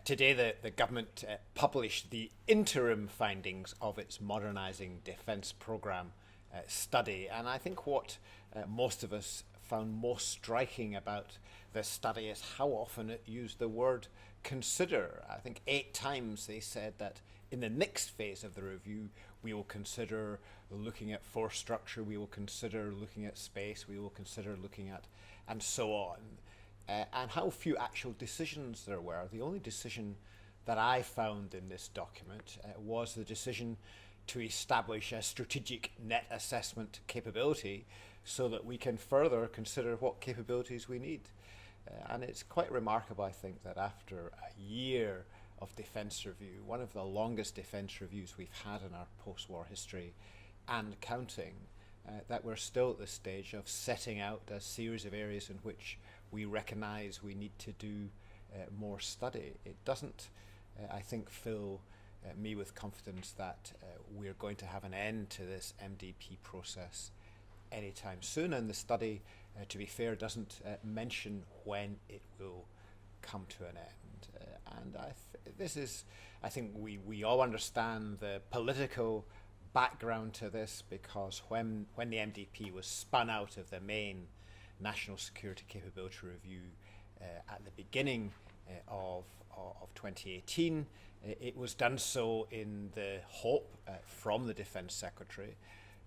Today, the government published the interim findings of its Modernising Defence Programme study. And I think what most of us found most striking about this study is how often it used the word consider. I think 8 times they said that in the next phase of the review, we will consider looking at force structure, we will consider looking at space, we will consider looking at, and so on. And how few actual decisions there were. The only decision that I found in this document was the decision to establish a strategic net assessment capability so that we can further consider what capabilities we need. And it's quite remarkable, I think, that after a year of defence review, one of the longest defence reviews we've had in our post-war history and counting, that we're still at the stage of setting out a series of areas in which we recognise we need to do more study. It doesn't, I think, fill me with confidence that we're going to have an end to this MDP process anytime soon, and the study, to be fair, doesn't mention when it will come to an end. And this is, I think we all understand the political background to this, because when the MDP was spun out of the main National Security Capability Review at the beginning of 2018, it was done so in the hope from the Defence Secretary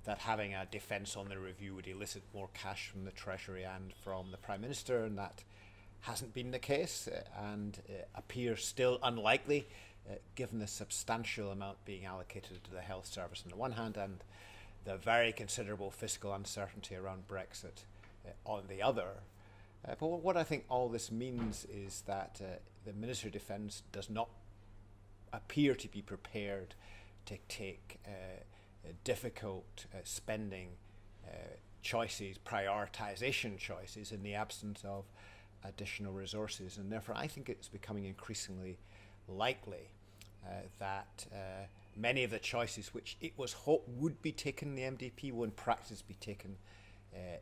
that having a defence on the review would elicit more cash from the Treasury and from the Prime Minister, and that hasn't been the case and appears still unlikely given the substantial amount being allocated to the health service on the one hand and the very considerable fiscal uncertainty around Brexit on the other. But what I think all this means is that the Minister of Defence does not appear to be prepared to take difficult spending choices, prioritisation choices, in the absence of additional resources. And therefore I think it's becoming increasingly likely that many of the choices which it was hoped would be taken in the MDP will in practice be taken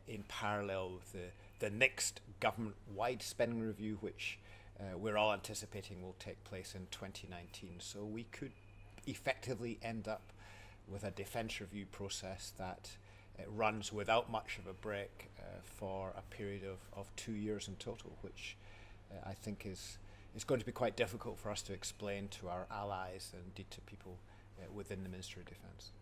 in parallel with the next government-wide spending review, which we're all anticipating will take place in 2019. So we could effectively end up with a defence review process that runs without much of a break for a period of 2 years in total, which I think is going to be quite difficult for us to explain to our allies and indeed to people within the Ministry of Defence.